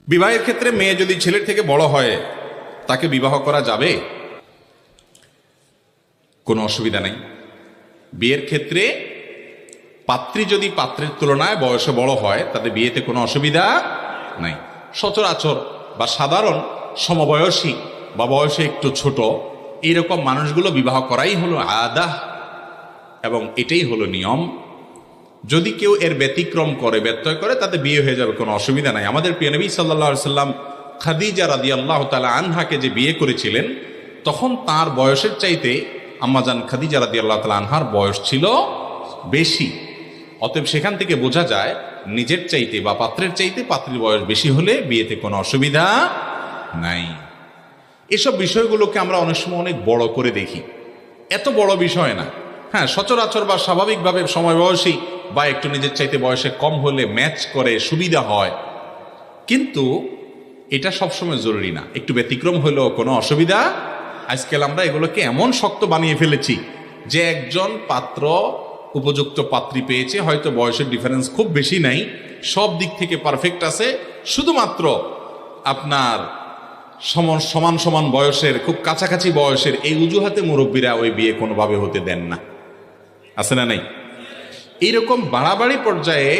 বিবাহের ক্ষেত্রে মেয়ে যদি ছেলের থেকে বড় হয় তাকে বিবাহ করা যাবে? কোনো অসুবিধা নেই। বিয়ের ক্ষেত্রে পাত্রী যদি পাত্রের তুলনায় বয়সে বড় হয় তাতে বিয়েতে কোনো অসুবিধা নাই। সচরাচর বা সাধারণ সমবয়সী বা বয়সে একটু ছোট এইরকম মানুষগুলো বিবাহ করাই হলো আদাহ, এবং এটাই হলো নিয়ম। যদি কেউ এর ব্যতিক্রম করে, ব্যত্যয় করে, তাতে বিয়ে হয়ে যাবে, কোনো অসুবিধা নাই। আমাদের প্রিয় নবী সাল্লাল্লাহু আলাইহি সাল্লাম খাদিজা রাদিয়াল্লাহু তাআলা আনহাকে যে বিয়ে করেছিলেন, তখন তার বয়সের চাইতে আম্মাজান খাদিজা রাদিয়াল্লাহু তাআলা আনহার বয়স ছিল বেশি। অতএব সেখান থেকে বোঝা যায় নিজের চাইতে বা পাত্রের চাইতে পাত্রীর বয়স বেশি হলে বিয়েতে কোনো অসুবিধা নাই। এসব বিষয়গুলোকে আমরা অনেক সময় অনেক বড় করে দেখি। এত বড় বিষয় না। হ্যাঁ, সচরাচর বা স্বাভাবিকভাবে সমবয়সী বা একটু নিজের চাইতে বয়সে কম হলে ম্যাচ করে সুবিধা হয়, কিন্তু এটা সবসময় জরুরি না। একটু ব্যতিক্রম হলেও কোনো অসুবিধা। আজকাল আমরা এগুলোকে এমন শক্ত বানিয়ে ফেলেছি যে একজন পাত্র উপযুক্ত পাত্রী পেয়েছে, হয়তো বয়সের ডিফারেন্স খুব বেশি নাই, সব দিক থেকে পারফেক্ট আছে, শুধুমাত্র আপনার সমান সমান বয়সের, খুব কাছাকাছি বয়সের এই অজুহাতে মুরব্বীরা ওই বিয়ে কোনোভাবে হতে দেন না। আছে না নাই? এইরকম বাড়াবাড়ি পর্যায়ে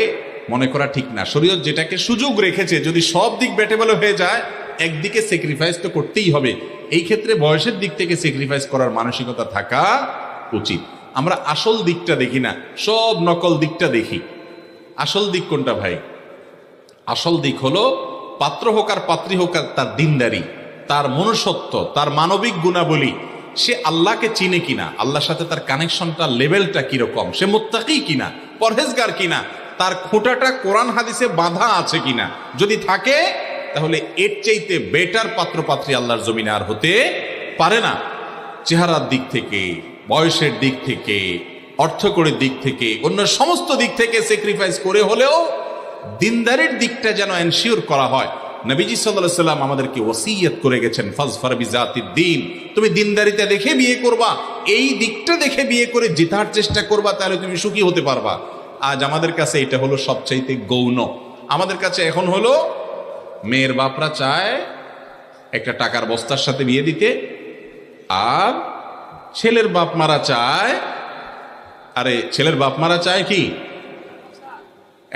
মনে করা ঠিক না। শরীয়ত যেটাকে সুযোগ রেখেছে, যদি সব দিক বেটেবেলে হয়ে যায়, একদিকে স্যাক্রিফাইস তো করতেই হবে। এই ক্ষেত্রে বয়সের দিক থেকে স্যাক্রিফাইস করার মানসিকতা থাকা উচিত। আমরা আসল দিকটা দেখি না, সব নকল দিকটা দেখি। আসল দিক কোনটা ভাই? আসল দিক হলো পাত্র হোক আর পাত্রী হোক আর তার দিনদারি, তার মনুষ্যত্ব, তার মানবিক গুণাবলী, সে আল্লাহকে চিনে কিনা, আল্লাহর সাথে তার কানেকশনটা, লেভেলটা কিরকম, সে মুত্তাকি কিনা, পরহেজগার কিনা, তার খুঁটাটা কোরআন হাদিসে বাঁধা আছে কিনা। যদি থাকে তাহলে এর চাইতে বেটার পাত্র পাত্রী আল্লাহর জমিনে আর হতে পারে না। চেহারার দিক থেকে, বয়সের দিক থেকে, অর্থকরীর দিক থেকে, অন্য সমস্ত দিক থেকে স্যাক্রিফাইস করে হলেও দিনদারির দিকটা যেন এনশিওর করা হয়। নবীজি সাল্লাল্লাহু আলাইহি সাল্লাম আমাদেরকে ওসিয়ত করে গেছেন, ফাজফার বিজাতিদ দ্বীন, তুমি দিনদারিতা দেখে বিয়ে করবা, এই দিকটা দেখে বিয়ে করে জেতার চেষ্টা করবা, তাহলে তুমি সুখী হতে পারবা। আজ আমাদের কাছে এটা হলো সবচাইতে গৌণ। আমাদের কাছে এখন হলো মেয়ের বাপরা চায় একটা টাকার বস্তার সাথে বিয়ে দিতে, আর ছেলের বাপ মারা চায়, ছেলের বাপ মারা চায় কি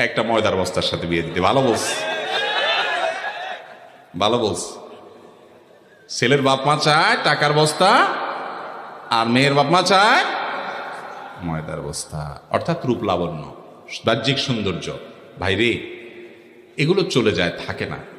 একটা ময়দার বস্তার সাথে বিয়ে দিতে। ভালো বলস, ভালো বলস। ছেলের বাপ মা চায় টাকার বস্তা, আর মেয়ের বাপ মা চায় ময়দার বস্তা, অর্থাৎ রূপ লাবণ্য, বাহ্যিক সৌন্দর্য। ভাইরে, এগুলো চলে যায়, থাকে না।